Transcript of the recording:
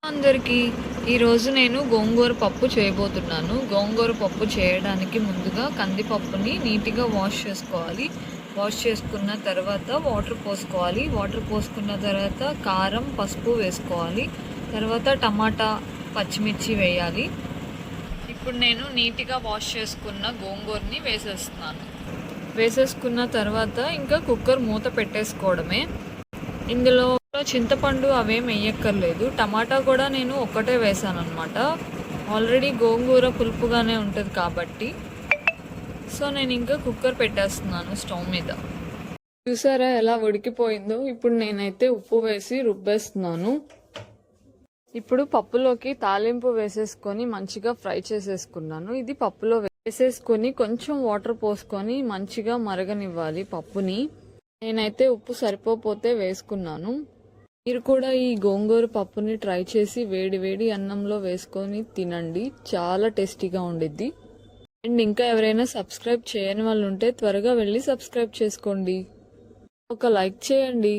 అందరికీ ఈరోజు నేను గోంగూర పప్పు చేయబోతున్నాను. గోంగూర పప్పు చేయడానికి ముందుగా కందిపప్పుని నీట్గా వాష్ చేసుకోవాలి. వాష్ చేసుకున్న తర్వాత వాటర్ పోసుకోవాలి. వాటర్ పోసుకున్న తర్వాత కారం, పసుపు వేసుకోవాలి. తర్వాత టమాటా, పచ్చిమిర్చి వేయాలి. ఇప్పుడు నేను నీట్గా వాష్ చేసుకున్న గోంగూరని వేసేసుకున్న తర్వాత ఇంకా కుక్కర్ మూత పెట్టేసుకోవడమే. ఇందులో చింతపండు అవేం వేయక్కర్లేదు. టమాటా కూడా నేను ఒక్కటే వేసాను అనమాట. ఆల్రెడీ గోంగూర పులుపుగానే ఉంటుంది కాబట్టి. సో నేను ఇంకా కుక్కర్ పెట్టేస్తున్నాను స్టవ్ మీద. చూసారా ఎలా ఉడికిపోయిందో. ఇప్పుడు నేనైతే ఉప్పు వేసి రుబ్బేస్తున్నాను. ఇప్పుడు పప్పులోకి తాలింపు వేసేసుకొని మంచిగా ఫ్రై చేసేసుకున్నాను. ఇది పప్పులో వేసేసుకొని కొంచెం వాటర్ పోసుకొని మంచిగా మరగనివ్వాలి పప్పుని. నేనైతే ఉప్పు సరిపోతే వేసుకున్నాను. మీరు కూడా ఈ గోంగూర పప్పుని ట్రై చేసి వేడి వేడి అన్నంలో వేసుకొని తినండి. చాలా టేస్టీగా ఉండిద్ది. అండ్ ఇంకా ఎవరైనా సబ్స్క్రైబ్ చేయని వాళ్ళు ఉంటే త్వరగా వెళ్ళి సబ్స్క్రైబ్ చేసుకోండి. ఒక లైక్ చేయండి.